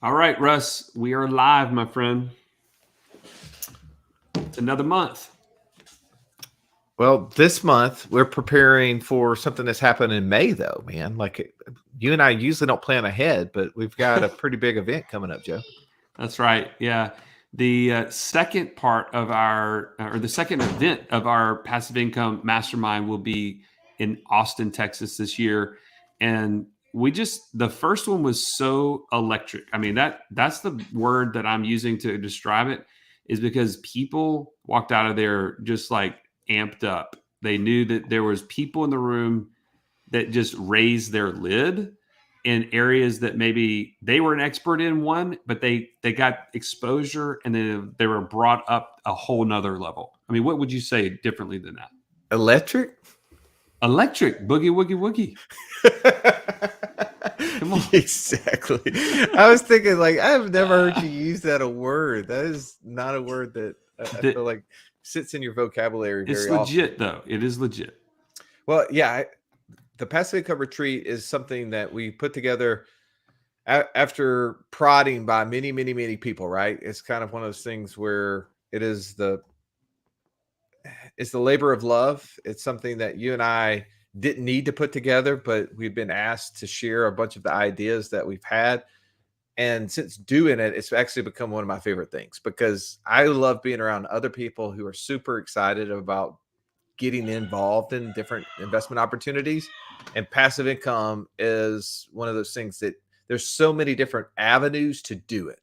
All right, Russ, we are live, my friend. It's another month. Well, this month we're preparing for something that's happened in May, though, man. You and I usually don't plan ahead, but we've got a pretty big event coming up, Joe. That's right. Yeah. The second part of or the second event of our passive income mastermind will be in Austin, Texas this year. And the first one was so electric. I mean, that's the word that I'm using to describe it, is because people walked out of there just like amped up. They knew that there was people in the room that just raised their lid in areas that maybe they were an expert in one, but they got exposure and then they were brought up a whole nother level. I mean, what would you say differently than that? Electric? Electric, boogie, woogie, woogie. Come on. Exactly. I was thinking, I've never heard you use that a word. That is not a word that I feel like sits in your vocabulary very often. It's legit, though. It is legit. Well, yeah, the passive income retreat is something that we put together after prodding by many, many, many people, right? It's kind of one of those things where it's the labor of love. It's something that you and I didn't need to put together, but we've been asked to share a bunch of the ideas that we've had. And since doing it, it's actually become one of my favorite things because I love being around other people who are super excited about getting involved in different investment opportunities. And passive income is one of those things that there's so many different avenues to do it.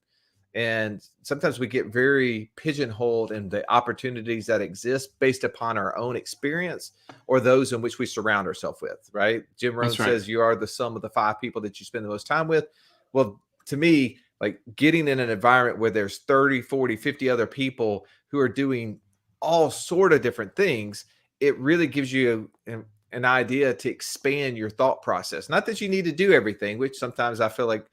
And sometimes we get very pigeonholed in the opportunities that exist based upon our own experience or those in which we surround ourselves with, right? Jim Rohn says you are the sum of the 5 people that you spend the most time with. Well, to me, like getting in an environment where there's 30, 40, 50 other people who are doing all sort of different things, it really gives you an idea to expand your thought process. Not that you need to do everything, which sometimes I feel like,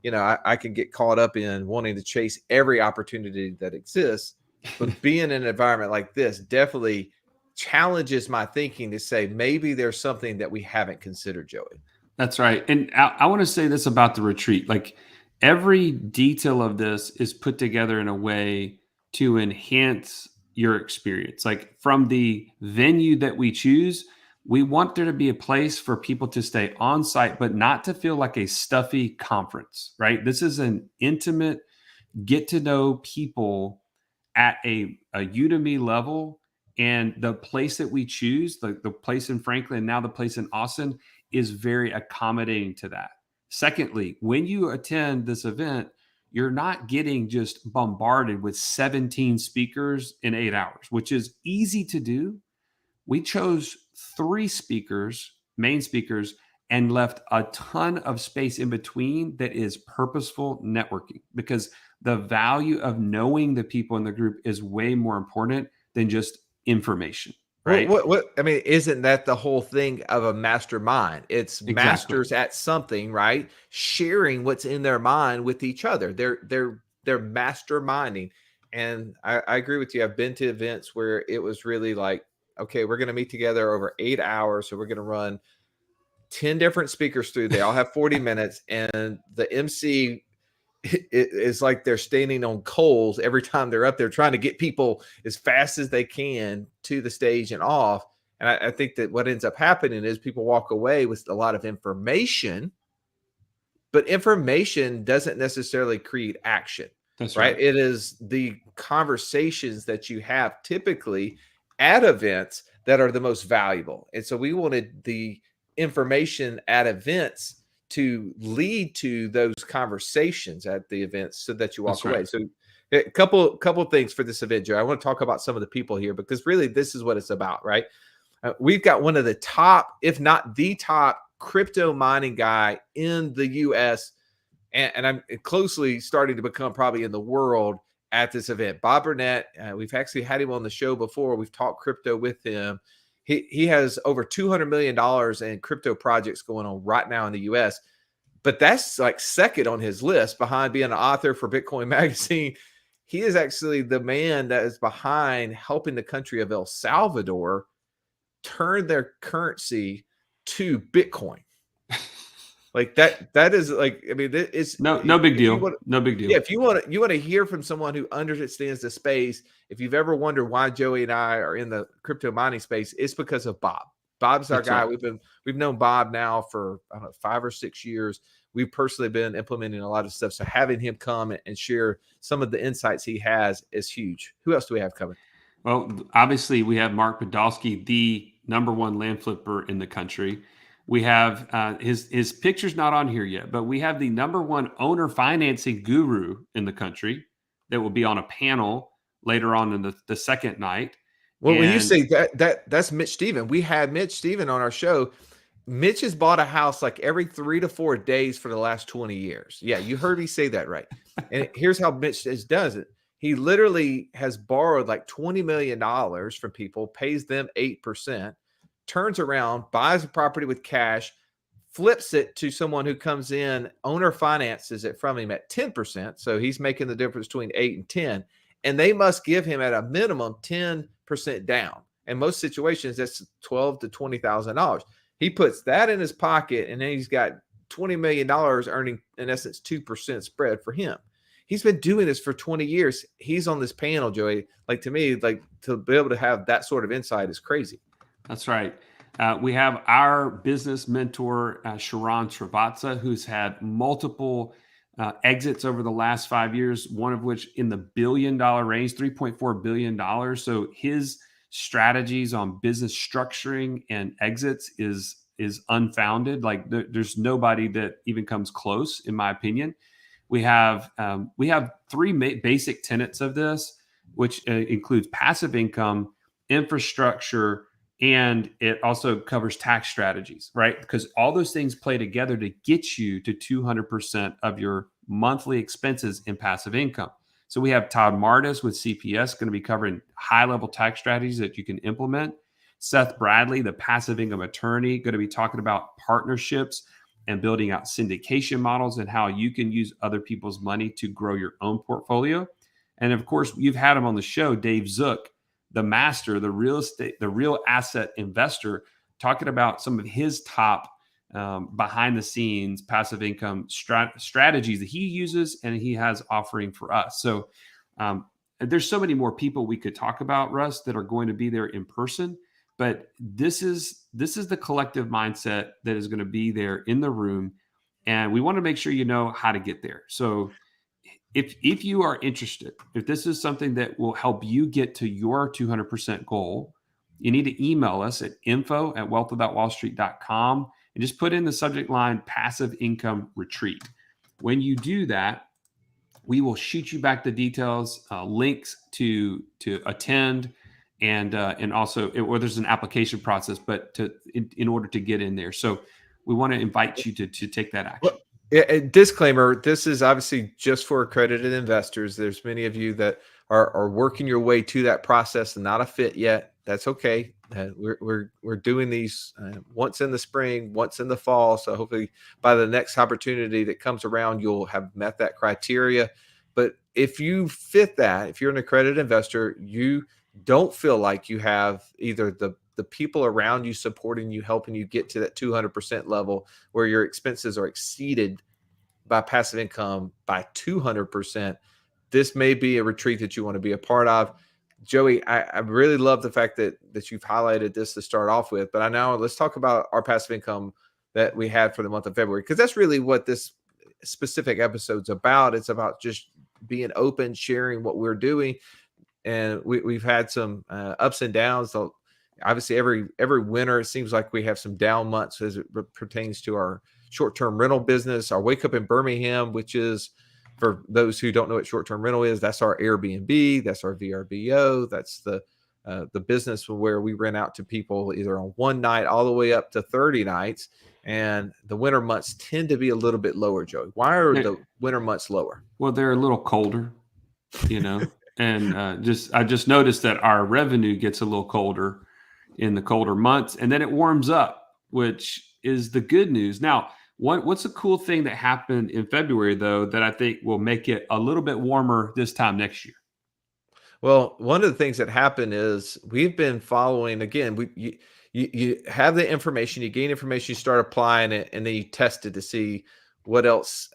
I can get caught up in wanting to chase every opportunity that exists, but being in an environment like this definitely challenges my thinking to say, maybe there's something that we haven't considered, Joey. That's right. And I want to say this about the retreat. Like every detail of this is put together in a way to enhance your experience. Like from the venue that we choose, we want there to be a place for people to stay on site, but not to feel like a stuffy conference, right? This is an intimate, get to know people at a Udemy level. And the place that we choose, the place in Franklin, now the place in Austin, is very accommodating to that. Secondly, when you attend this event, you're not getting just bombarded with 17 speakers in 8 hours, which is easy to do. We chose 3 speakers, main speakers, and left a ton of space in between that is purposeful networking, because the value of knowing the people in the group is way more important than just information. Right. What I mean, isn't that the whole thing of a mastermind? It's masters at something, right? Sharing what's in their mind with each other. They're masterminding. And I agree with you. I've been to events where it was really like, okay, we're going to meet together over 8 hours. So we're going to run 10 different speakers through. They all have 40 minutes. And the MC it's like they're standing on coals every time they're up there trying to get people as fast as they can to the stage and off. And I think that what ends up happening is people walk away with a lot of information, but information doesn't necessarily create action. That's right. It is the conversations that you have typically at events that are the most valuable. And so we wanted the information at events to lead to those conversations at the events so that you walk away. So a couple things for this event, Joe. I want to talk about some of the people here because really this is what it's about, right? We've got one of the top, if not the top, crypto mining guy in the U.S. and I'm closely starting to become probably in the world at this event. Bob Burnett, we've actually had him on the show before. We've talked crypto with him. He has over $200 million in crypto projects going on right now in the U.S., but that's like second on his list behind being an author for Bitcoin Magazine. He is actually the man that is behind helping the country of El Salvador turn their currency to Bitcoin. Like that is like, I mean, it's No big if you deal. want, No big yeah, deal. if you want to hear from someone who understands the space, if you've ever wondered why Joey and I are in the crypto mining space, it's because of Bob. Bob's our That's guy. right. We've known Bob now for, I don't know, 5 or 6 years. We've personally been implementing a lot of stuff. So having him come and share some of the insights he has is huge. Who else do we have coming? Well, obviously, we have Mark Podolsky, the number one land flipper in the country. We have his picture's not on here yet, but we have the number one owner financing guru in the country that will be on a panel later on in the second night. Well, when you And say that's Mitch Steven. We had Mitch Steven on our show. Mitch has bought a house like every 3 to 4 days for the last 20 years. Yeah, you heard me say that right. And here's how Mitch does it. He literally has borrowed like $20 million from people, pays them 8%, turns around, buys a property with cash, flips it to someone who comes in, owner finances it from him at 10%. So he's making the difference between 8 and 10. And they must give him at a minimum 10% down. In most situations, that's $12,000 to $20,000. He puts that in his pocket, and then he's got $20 million earning, in essence, 2% spread for him. He's been doing this for 20 years. He's on this panel, Joey. Like, to me, like, to be able to have that sort of insight is crazy. that's right. We have our business mentor, Sharon Srivatsa, who's had multiple exits over the last 5 years, one of which in the billion-dollar range, $3.4 billion. So his strategies on business structuring and exits is unfounded. Like there's nobody that even comes close, in my opinion. We have three basic tenets of this, which includes passive income, infrastructure, and it also covers tax strategies, right? Because all those things play together to get you to 200% of your monthly expenses in passive income. So we have Todd Martis with CPS going to be covering high-level tax strategies that you can implement. Seth Bradley, the passive income attorney, going to be talking about partnerships and building out syndication models and how you can use other people's money to grow your own portfolio. And of course, you've had him on the show, Dave Zook, the master, the real estate, the real asset investor, talking about some of his top behind the scenes passive income strategies that he uses and he has offering for us. So there's so many more people we could talk about, Russ, that are going to be there in person. But this is the collective mindset that is going to be there in the room, and we want to make sure you know how to get there. So if you are interested, if this is something that will help you get to your 200% goal, you need to email us at info@wealthwithoutwallstreet.com and just put in the subject line passive income retreat. When you do that, we will shoot you back the details, links to attend, and also or there's an application process, but in order to get in there. So we want to invite you to take that action. Well, a disclaimer, this is obviously just for accredited investors. There's many of you that are working your way to that process and not a fit yet. That's okay. We're doing these once in the spring, once in the fall. So hopefully by the next opportunity that comes around, you'll have met that criteria. But if you fit that, if you're an accredited investor, you don't feel like you have either the people around you supporting you, helping you get to that 200% level where your expenses are exceeded by passive income by 200%, this may be a retreat that you want to be a part of. Joey, I really love the fact that you've highlighted this to start off with, but let's talk about our passive income that we had for the month of February, because that's really what this specific episode's about. It's about just being open, sharing what we're doing. And we've had some ups and downs. So obviously, every winter, it seems like we have some down months as it pertains to our short-term rental business. Our Wake Up in Birmingham, which is, for those who don't know what short-term rental is, that's our Airbnb, that's our VRBO, that's the business where we rent out to people either on one night all the way up to 30 nights. And the winter months tend to be a little bit lower, Joey. Why are the winter months lower? Well, they're a little colder, and I just noticed that our revenue gets a little colder in the colder months, and then it warms up, which is the good news. Now, what's a cool thing that happened in February, though, that I think will make it a little bit warmer this time next year? Well, one of the things that happened is we've been following, again, you have the information, you gain information, you start applying it, and then you test it to see what else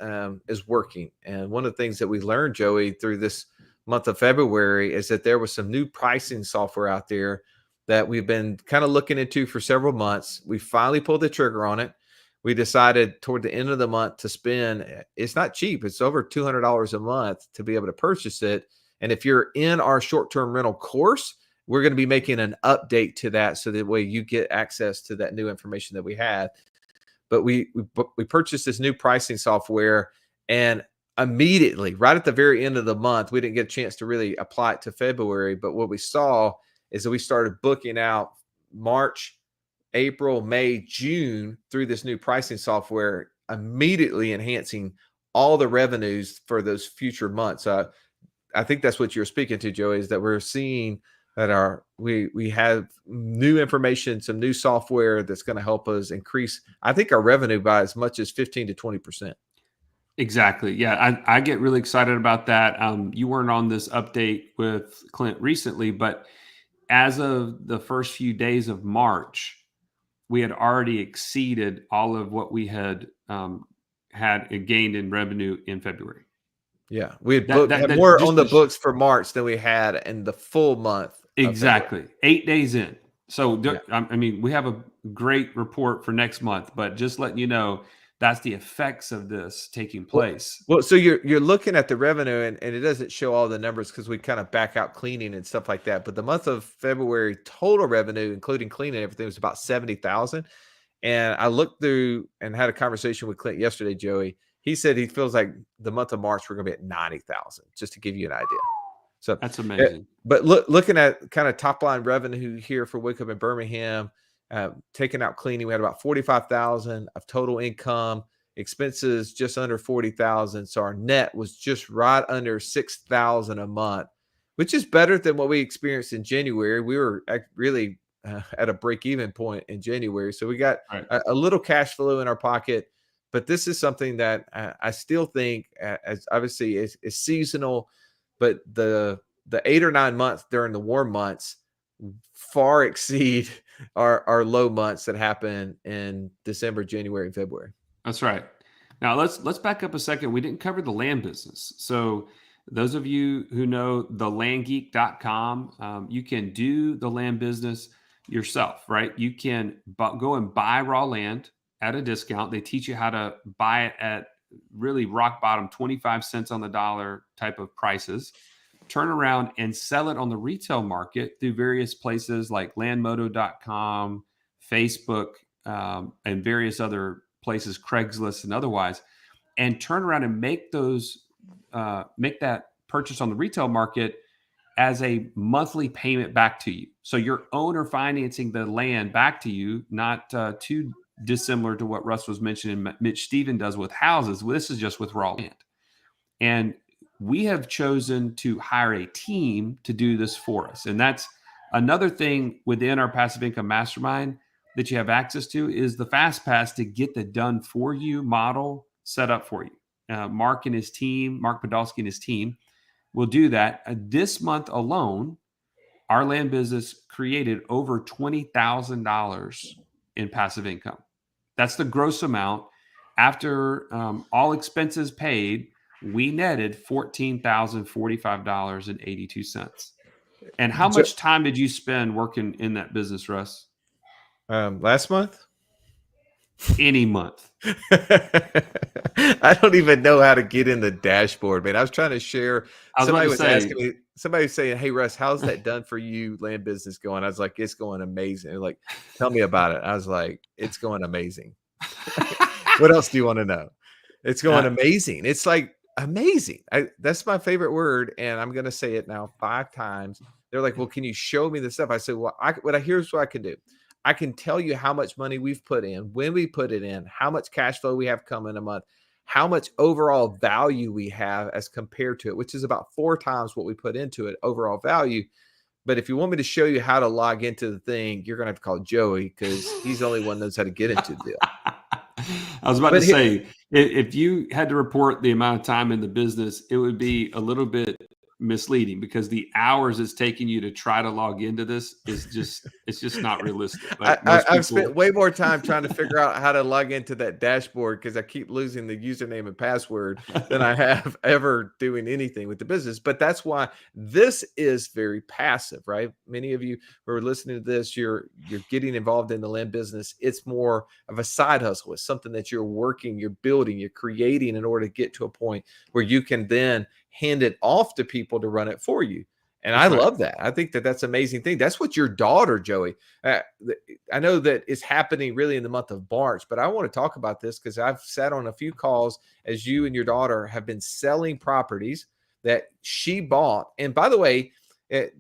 is working. And one of the things that we learned, Joey, through this month of February is that there was some new pricing software out there that we've been kind of looking into for several months. We finally pulled the trigger on it. We decided toward the end of the month to spend, it's not cheap, it's over $200 a month to be able to purchase it. And if you're in our short-term rental course, we're going to be making an update to that so that way you get access to that new information that we had. But we purchased this new pricing software, and immediately, right at the very end of the month, we didn't get a chance to really apply it to February. But what we saw is that we started booking out March, April, May, June through this new pricing software, immediately enhancing all the revenues for those future months. I think that's what you're speaking to, Joey, is that we're seeing that we have new information, some new software that's going to help us increase, I think, our revenue by as much as 15 to 20%. Exactly. Yeah, I get really excited about that. You weren't on this update with Clint recently, but as of the first few days of March, we had already exceeded all of what we had gained in revenue in February. Yeah, we had more on the books for March than we had in the full month. Exactly. 8 days in. So, I mean, we have a great report for next month, but just letting you know, that's the effects of this taking place. Well, so you're looking at the revenue, and it doesn't show all the numbers because we kind of back out cleaning and stuff like that. But the month of February total revenue, including cleaning and everything, was about 70,000. And I looked through and had a conversation with Clint yesterday, Joey. He said he feels like the month of March we're going to be at 90,000, just to give you an idea. So that's amazing. But looking at kind of top line revenue here for Wake Up in Birmingham, taking out cleaning, we had about 45,000 of total income. Expenses just under 40,000. So our net was just right under 6,000 a month, which is better than what we experienced in January. We were really at a break-even point in January, so we got a little cash flow in our pocket. But this is something that I still think, as obviously is seasonal, but the 8 or 9 months during the warm months far exceed our low months that happen in December, January, and February. That's right. Now let's back up a second. We didn't cover the land business. So those of you who know thelandgeek.com, you can do the land business yourself, right? You can go and buy raw land at a discount. They teach you how to buy it at really rock bottom, 25 cents on the dollar type of prices. Turn around and sell it on the retail market through various places like landmodo.com, Facebook, and various other places, Craigslist and otherwise, and turn around and make that purchase on the retail market as a monthly payment back to you. So your owner financing the land back to you, not too dissimilar to what Russ was mentioning Mitch Stephen does with houses. This is just with raw land. And we have chosen to hire a team to do this for us. And that's another thing within our passive income mastermind that you have access to is the Fast Pass to get the done for you model set up for you. Mark Podolsky and his team will do that. This month alone, our land business created over $20,000 in passive income. That's the gross amount. After all expenses paid, we netted $14,045.82. And how much time did you spend working in that business, Russ? Last month? Any month. I don't even know how to get in the dashboard, man. I was trying to share. Somebody was asking me, somebody was saying, "Hey, Russ, how's that done for you? Land business going?" I was like, "It's going amazing." They're like, "Tell me about it." I was like, "It's going amazing." What else do you want to know? It's going amazing. It's like amazing. That's my favorite word, and I'm going to say it now 5 times. They're like, "Well, can you show me the stuff?" I said, "Well, here's what I can do. I can tell you how much money we've put in, when we put it in, how much cash flow we have coming a month, how much overall value we have as compared to it, which is about 4 times what we put into it, overall value." But if you want me to show you how to log into the thing, you're going to have to call Joey because he's the only one that knows how to get into the deal. I was about to say, if you had to report the amount of time in the business, it would be a little bit misleading because the hours it's taking you to try to log into this is just it's just not realistic. Like most I've people, spent way more time trying to figure out how to log into that dashboard because I keep losing the username and password than I have ever doing anything with the business. But that's why this is very passive, right? Many of you who are listening to this, you're getting involved in the land business. It's more of a side hustle. It's something that you're working, you're building, you're creating in order to get to a point where you can then hand it off to people to run it for you. And I that's right. love that. I think that that's an amazing thing. That's what your daughter, Joey. I know that it's happening really in the month of March, but I want to talk about this because I've sat on a few calls as you and your daughter have been selling properties that she bought. And by the way,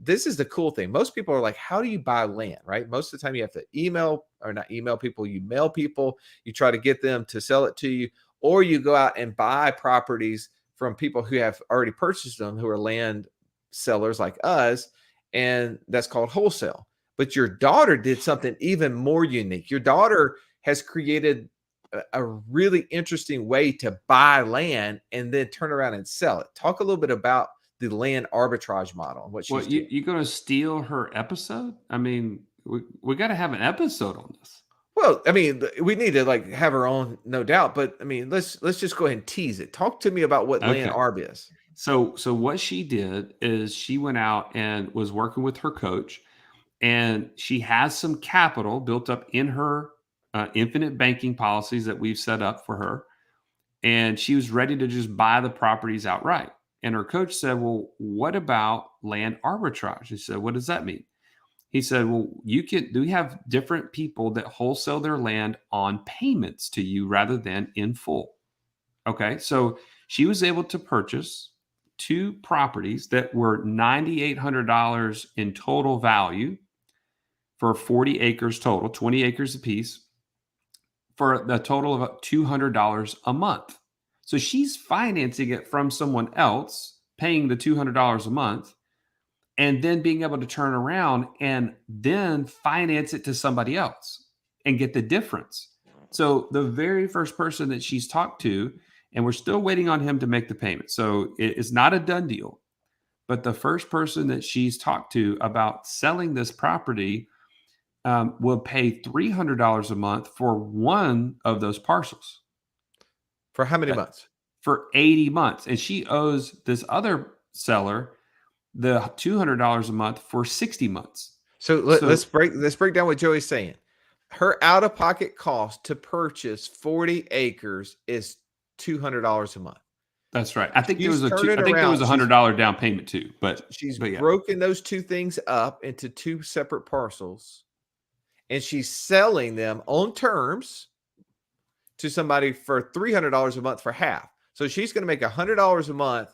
this is the cool thing. Most people are like, how do you buy land, right? Most of the time you have to email or not email people, you mail people, you try to get them to sell it to you, or you go out and buy properties from people who have already purchased them, who are land sellers like us, and that's called wholesale. But your daughter did something even more unique. Your daughter has created a really interesting way to buy land and then turn around and sell it. Talk a little bit about the land arbitrage model and what Well, she's doing. you going to steal her episode? I mean, we got to have an episode on this. Well, I mean, we need to like have her own, no doubt. But I mean, let's just go ahead and tease it. Talk to me about what land Okay. arb is. So what she did is she went out and was working with her coach, and she has some capital built up in her infinite banking policies that we've set up for her, and she was ready to just buy the properties outright. And her coach said, "Well, what about land arbitrage?" She said, "What does that mean?" He said, "Well, we have different people that wholesale their land on payments to you rather than in full." Okay, so she was able to purchase two properties that were $9,800 in total value for 40 acres total, 20 acres apiece, for the total of $200 a month. So she's financing it from someone else, paying the $200 a month, and then being able to turn around and then finance it to somebody else and get the difference. So the very first person that she's talked to, and we're still waiting on him to make the payment. So it's not a done deal. But the first person that she's talked to about selling this property will pay $300 a month for one of those parcels. For how many months? For 80 months. And she owes this other seller the $200 a month for 60 months. So let's break down what Joey's saying. Her out-of-pocket cost to purchase 40 acres is $200 a month. That's right. I think there was She's a turning $100 down payment too. But she's yeah. broken those two things up into two separate parcels, and she's selling them on terms to somebody for $300 a month for half. So she's going to make $100 a month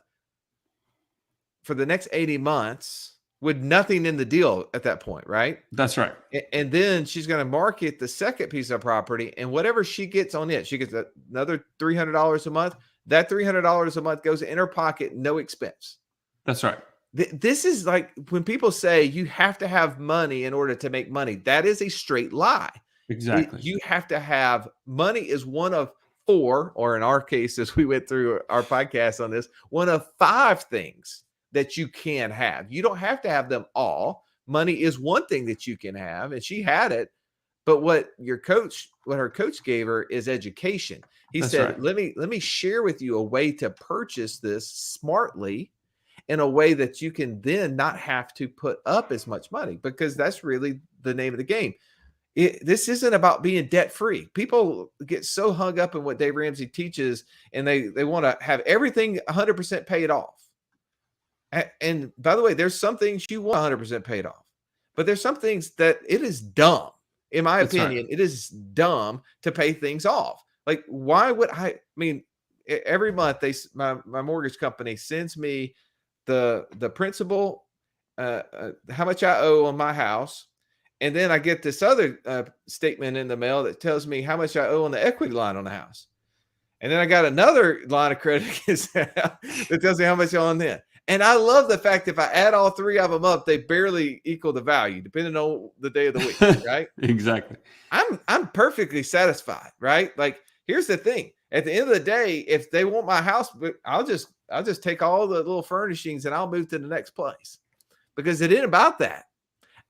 for the next 80 months with nothing in the deal at that point, right? That's right. And then she's going to market the second piece of property, and whatever she gets on it, she gets another $300 a month. That $300 a month goes in her pocket, no expense. That's right. This is like when people say you have to have money in order to make money. That is a straight lie. Exactly. You have to have money is one of four, or in our case, as we went through our podcast on this, one of five things that you can have. You don't have to have them all. Money is one thing that you can have, and she had it. But what her coach gave her is education. He said, right. let me share with you a way to purchase this smartly in a way that you can then not have to put up as much money, because that's really the name of the game. This isn't about being debt free. People get so hung up in what Dave Ramsey teaches, and they want to have everything 100% paid off. And by the way, there's some things you want 100% paid off, but there's some things that it is dumb. In my opinion, it is dumb to pay things off. Like, why would I mean, every month my mortgage company sends me the principal, how much I owe on my house. And then I get this other statement in the mail that tells me how much I owe on the equity line on the house. And then I got another line of credit that tells me how much I owe on that. And I love the fact if I add all three of them up, they barely equal the value, depending on the day of the week, right? Exactly. I'm perfectly satisfied, right? Like, here's the thing. at the end of the day, if they want my house, I'll just take all the little furnishings and I'll move to the next place, because it ain't about that.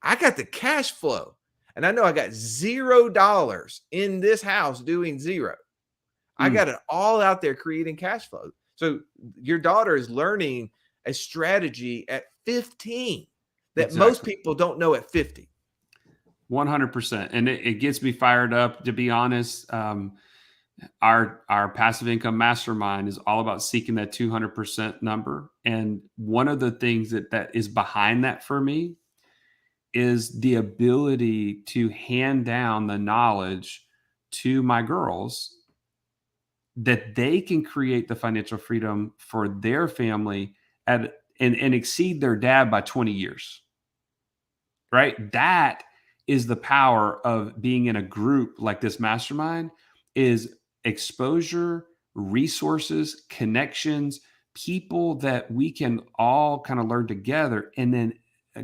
I got the cash flow, and I know I got $0 in this house doing zero. I got it all out there creating cash flow. So your daughter is learning a strategy at 15 that most people don't know at 50. 100%. And it gets me fired up, to be honest. Our passive income mastermind is all about seeking that 200% number. And one of the things that is behind that for me is the ability to hand down the knowledge to my girls that they can create the financial freedom for their family and exceed their dad by 20 years. Right? That is the power of being in a group like this mastermind, is exposure, resources, connections, people that we can all kind of learn together, and then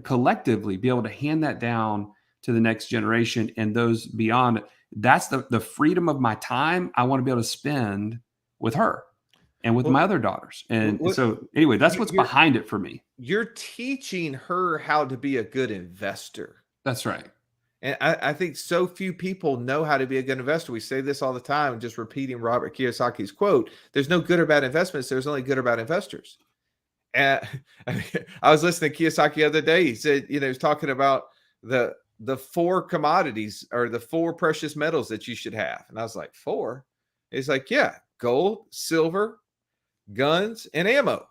collectively be able to hand that down to the next generation and those beyond. That's the freedom of my time I want to be able to spend with her and with my other daughters. And so anyway, that's what's behind it for me. You're teaching her how to be a good investor. That's right. And I think so few people know how to be a good investor. We say this all the time, just repeating Robert Kiyosaki's quote: there's no good or bad investments. There's only good or bad investors. And I was listening to Kiyosaki the other day. He said, he was talking about the 4 commodities or the 4 precious metals that you should have. And I was like, 4? He's like, yeah, gold, silver, guns, and ammo.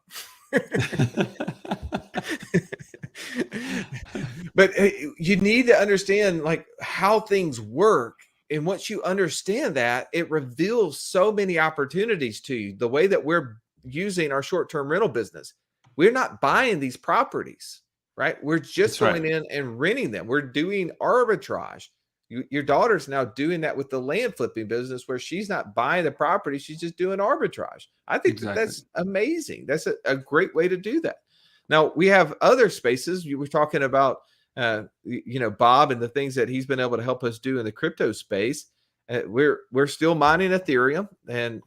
But you need to understand like how things work. And once you understand that, it reveals so many opportunities to you. The way that we're using our short-term rental business, we're not buying these properties, right? We're just going in and renting them. We're doing arbitrage. Your daughter's now doing that with the land flipping business, where she's not buying the property. She's just doing arbitrage. I think that's amazing. That's a great way to do that. Now, we have other spaces. You were talking about, Bob and the things that he's been able to help us do in the crypto space. We're still mining Ethereum, and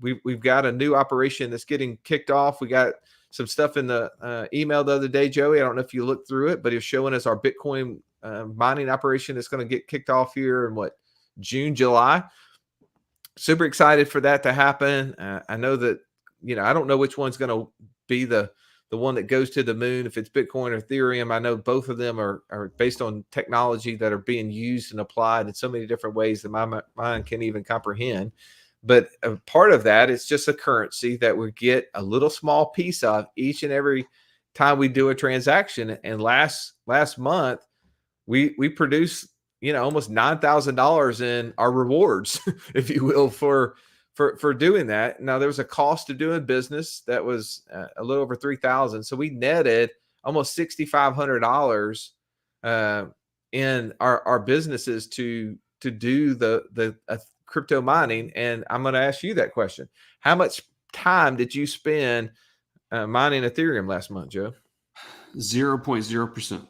we've got a new operation that's getting kicked off. We got some stuff in the email the other day, Joey. I don't know if you looked through it, but it's showing us our Bitcoin mining operation that's going to get kicked off here in June, July. Super excited for that to happen. I know that, I don't know which one's going to be the one that goes to the moon, if it's Bitcoin or Ethereum. I know both of them are based on technology that are being used and applied in so many different ways that my mind can't even comprehend. But a part of that is just a currency that we get a little small piece of each and every time we do a transaction. And last month, we produced, almost $9,000 in our rewards, if you will, for doing that. Now, there was a cost of doing business that was a little over $3,000. So we netted almost $6,500 in our businesses to do the crypto mining. And I'm going to ask you that question: how much time did you spend mining Ethereum last month, Joe? 0.0%.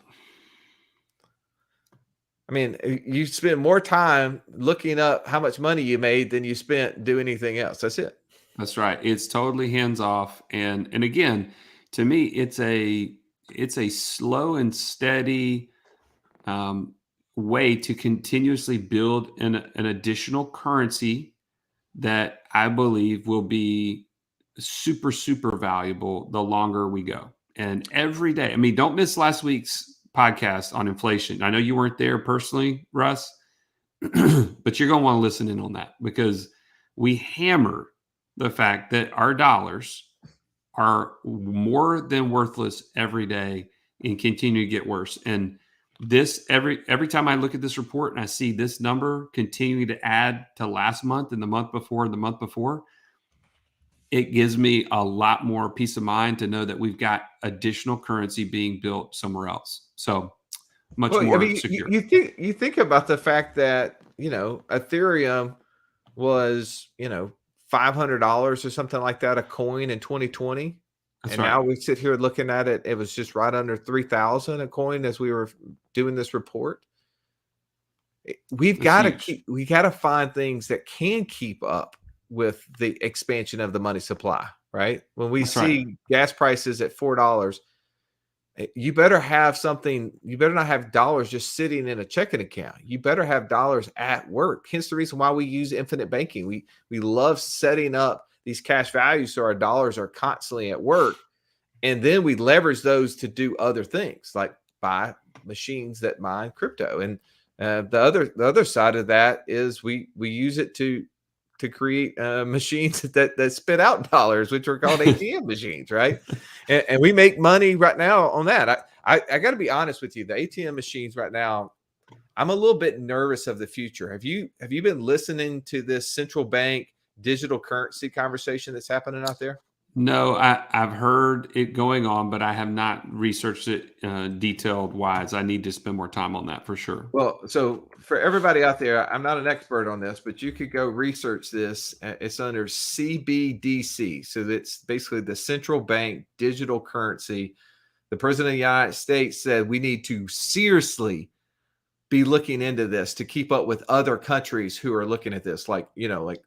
I mean, you spend more time looking up how much money you made than you spent doing anything else. That's it. That's right. It's totally hands off. And again, to me, it's a slow and steady way to continuously build an additional currency that I believe will be super, super valuable the longer we go. And every day, don't miss last week's podcast on inflation. I know you weren't there personally, Russ, but you're going to want to listen in on that, because we hammer the fact that our dollars are more than worthless every day and continue to get worse. And this every time I look at this report and I see this number continuing to add to last month and the month before and the month before, it gives me a lot more peace of mind to know that we've got additional currency being built somewhere else. So much more secure. You think about the fact that, Ethereum was, $500 or something like that a coin in 2020. Now we sit here looking at it. It was just right under 3,000 a coin as we were doing this report. We got to find things that can keep up with the expansion of the money supply, right? When we That's right. see gas prices at $4, you better have something. You better not have dollars just sitting in a checking account. You better have dollars at work. Hence the reason why we use infinite banking. We love setting up these cash values so our dollars are constantly at work, and then we leverage those to do other things like buy machines that mine crypto. And the other side of that is we use it to create machines that spit out dollars, which are called ATM machines, right? And we make money right now on that. I got to be honest with you, the ATM machines right now, I'm a little bit nervous of the future. Have you been listening to this central bank digital currency conversation that's happening out there? No, I've heard it going on, but I have not researched it detailed wise. I need to spend more time on that for sure. Well, so for everybody out there, I'm not an expert on this, but you could go research this. It's under CBDC. So that's basically the central bank digital currency. The president of the United States said we need to seriously be looking into this to keep up with other countries who are looking at this, like, like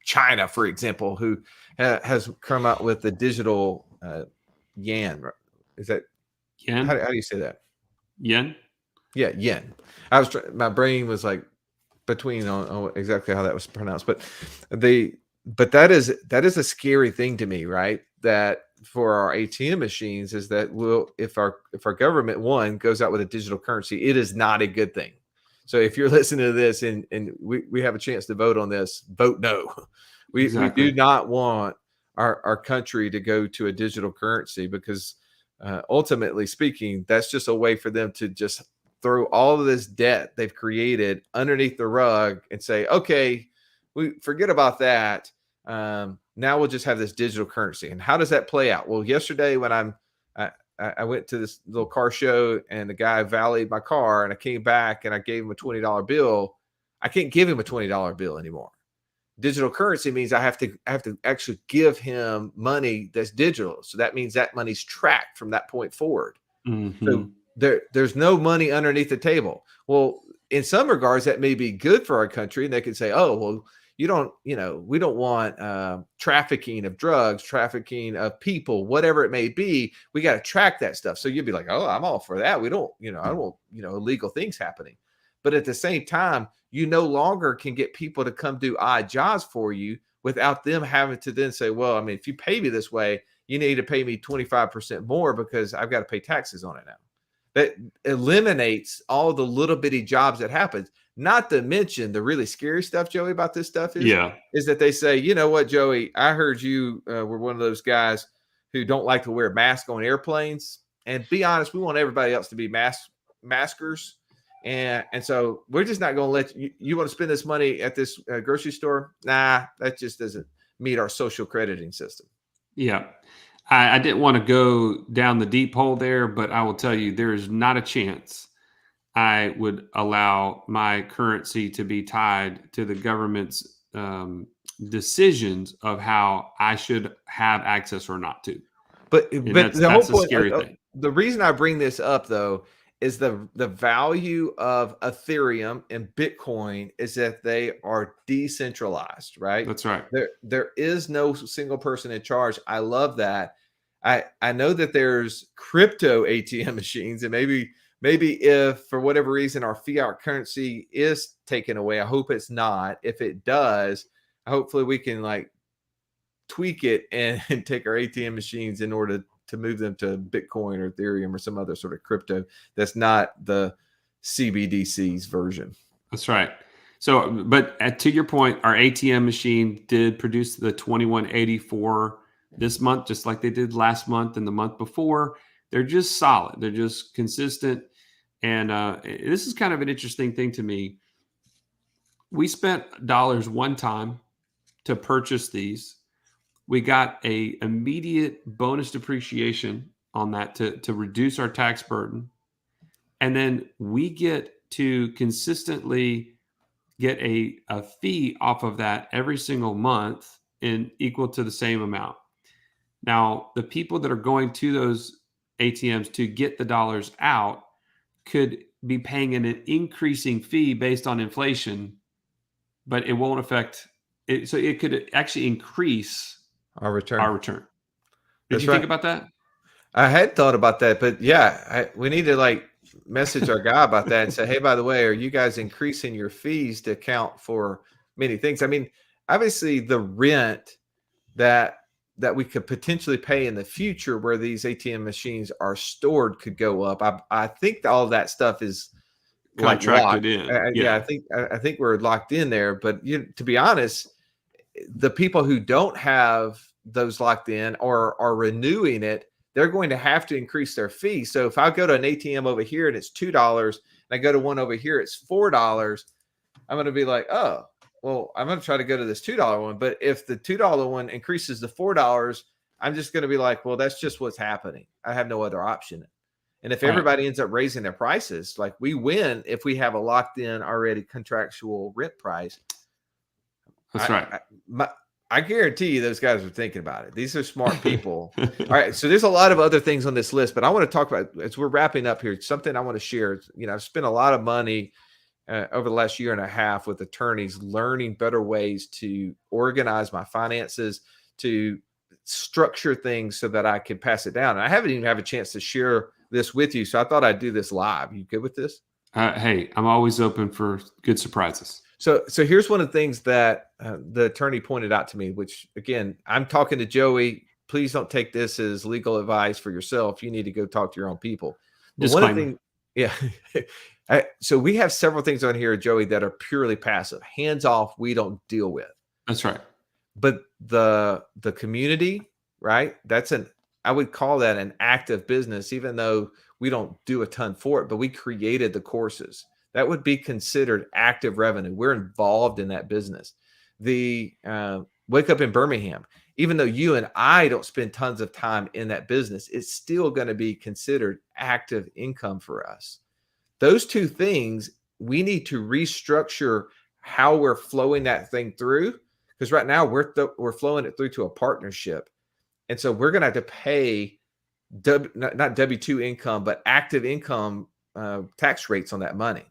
China, for example, who has come out with the digital yen. Is that Yen? how do you say that? Yen? Yeah, yen. My brain was like between on exactly how that was pronounced, but that is a scary thing to me, right? That for our ATM machines is that if our government one goes out with a digital currency, it is not a good thing. So if you're listening to this and we have a chance to vote on this, vote no. We do Exactly. not want our country to go to a digital currency because ultimately speaking, that's just a way for them to just throw all of this debt they've created underneath the rug and say, okay, we forget about that. Now we'll just have this digital currency. And how does that play out? Well, yesterday when I went to this little car show and the guy valeted my car and I came back and I gave him a $20 bill. I can't give him a $20 bill anymore. Digital currency means I have to actually give him money that's digital. So that means that money's tracked from that point forward. So Hmm. there's no money underneath the table. Well, in some regards, that may be good for our country. And they can say, oh, well, we don't want trafficking of drugs, trafficking of people, whatever it may be. We got to track that stuff. So you'd be like, oh, I'm all for that. We don't, I don't want, illegal things happening. But at the same time, you no longer can get people to come do odd jobs for you without them having to then say, well, I mean, if you pay me this way, you need to pay me 25% more because I've got to pay taxes on it now. That eliminates all the little bitty jobs that happens. Not to mention the really scary stuff, Joey, about this stuff Yeah. is that they say, you know what, Joey, I heard you were one of those guys who don't like to wear masks on airplanes. And be honest, we want everybody else to be maskers. And so we're just not going to let you want to spend this money at this grocery store. Nah, that just doesn't meet our social crediting system. Yeah. I didn't want to go down the deep hole there, but I will tell you there is not a chance I would allow my currency to be tied to the government's decisions of how I should have access or not to. But And but the whole that's a point, scary thing. the reason I bring this up though is the value of Ethereum and Bitcoin is that they are decentralized, right? That's right. There is no single person in charge. I love that. I know that there's crypto ATM machines, and maybe if for whatever reason our fiat currency is taken away, I hope it's not. If it does, hopefully we can like tweak it and take our ATM machines in order to move them to Bitcoin or Ethereum or some other sort of crypto that's not the CBDC's version. That's right. So, but to your point, our ATM machine did produce the 2184 this month, just like they did last month and the month before. They're just solid. They're just consistent. And this is kind of an interesting thing to me. We spent dollars one time to purchase these. We got a immediate bonus depreciation on that to reduce our tax burden. And then we get to consistently get a fee off of that every single month in equal to the same amount. Now, the people that are going to those ATMs to get the dollars out could be paying an increasing fee based on inflation, but it won't affect So it could actually increase Our return. our return. Did That's you think right. about that? I had thought about that, but yeah, we need to like message our guy about that and say, hey, by the way, are you guys increasing your fees to account for many things? I mean, obviously the rent that we could potentially pay in the future where these ATM machines are stored could go up. I think all of that stuff is like Contracted locked. in. Yeah, Yeah. I think we're locked in there. But to be honest, the people who don't have those locked in or are renewing it, they're going to have to increase their fee. So if I go to an ATM over here and it's $2, and I go to one over here, it's $4, I'm going to be like, oh, well, I'm going to try to go to this $2 one. But if the $2 one increases to $4, I'm just going to be like, well, that's just what's happening. I have no other option. And if All right. everybody ends up raising their prices, like we win if we have a locked in already contractual rent price. That's right. I guarantee you those guys are thinking about it. These are smart people. All right. So there's a lot of other things on this list, but I want to talk about, as we're wrapping up here, something I want to share. I've spent a lot of money over the last year and a half with attorneys learning better ways to organize my finances, to structure things so that I can pass it down. And I haven't even had a chance to share this with you. So I thought I'd do this live. You good with this? Hey, I'm always open for good surprises. So here's one of the things that the attorney pointed out to me, which again, I'm talking to Joey. Please don't take this as legal advice for yourself. You need to go talk to your own people. But one of the things, yeah. So we have several things on here, Joey, that are purely passive, hands off. We don't deal with. That's right. But the community, right? I would call that an active business, even though we don't do a ton for it, but we created the courses. That would be considered active revenue. We're involved in that business. The Wake Up in Birmingham, even though you and I don't spend tons of time in that business, it's still going to be considered active income for us. Those two things, we need to restructure how we're flowing that thing through, because right now we're flowing it through to a partnership. And so we're going to have to pay not W-2 income, but active income tax rates on that money.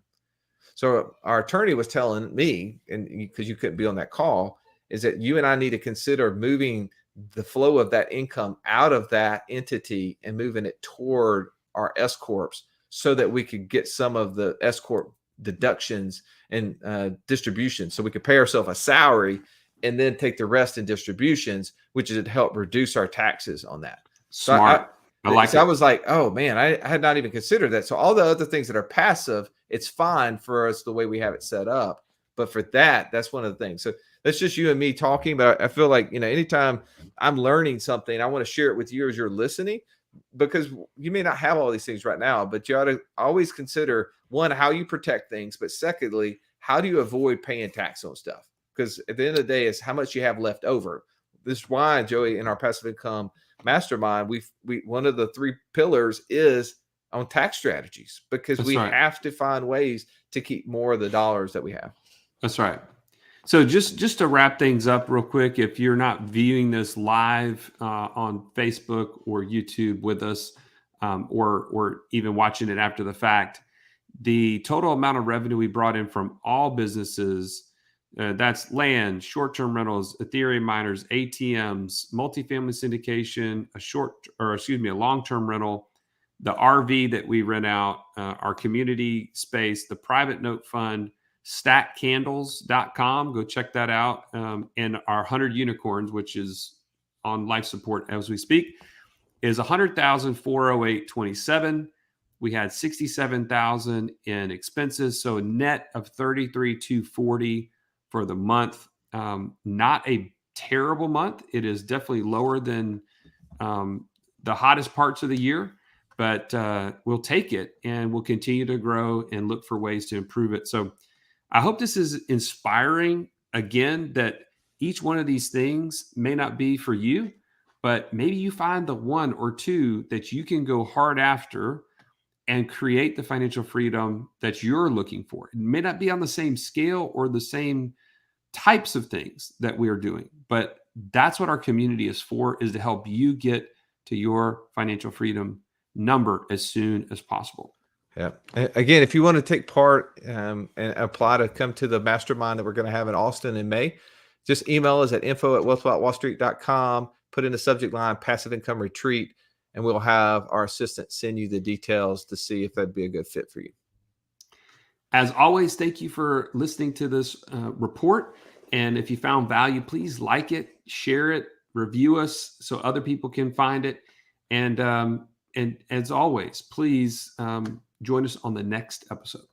So our attorney was telling me, and because you couldn't be on that call, is that you and I need to consider moving the flow of that income out of that entity and moving it toward our S corps so that we could get some of the S corp deductions and distributions. So we could pay ourselves a salary and then take the rest in distributions, which is to help reduce our taxes on that. Smart. So I was like, oh man, I had not even considered that. So all the other things that are passive, it's fine for us the way we have it set up. But for that's one of the things. So that's just you and me talking. But I feel like, anytime I'm learning something, I want to share it with you as you're listening, because you may not have all these things right now, but you ought to always consider, one, how you protect things. But secondly, how do you avoid paying tax on stuff? Because at the end of the day, it's how much you have left over. This is why, Joey, in our passive income mastermind, we one of the 3 pillars is on tax strategies, because we have to find ways to keep more of the dollars that we have. That's right. So just to wrap things up real quick, if you're not viewing this live on Facebook or YouTube with us, or even watching it after the fact, the total amount of revenue we brought in from all businesses, that's land, short-term rentals, Ethereum miners, ATMs, multifamily syndication, a long-term rental, the RV that we rent out, our community space, the private note fund, stackcandles.com. Go check that out. And our 100 unicorns, which is on life support as we speak, is 100,408.27. We had 67,000 in expenses. So a net of 33,240 for the month. Not a terrible month. It is definitely lower than the hottest parts of the year, but we'll take it and we'll continue to grow and look for ways to improve it. So I hope this is inspiring, again, that each one of these things may not be for you, but maybe you find the one or two that you can go hard after and create the financial freedom that you're looking for. It may not be on the same scale or the same types of things that we are doing, but that's what our community is for, is to help you get to your financial freedom number as soon as possible. Yeah. Again, if you want to take part and apply to come to the mastermind that we're going to have in Austin in May, just email us at info@wealthwithoutwallstreet.com, put in the subject line passive income retreat, and we'll have our assistant send you the details to see if that'd be a good fit for you. As always, thank you for listening to this report. And if you found value, please like it, share it, review us so other people can find it. And as always, please join us on the next episode.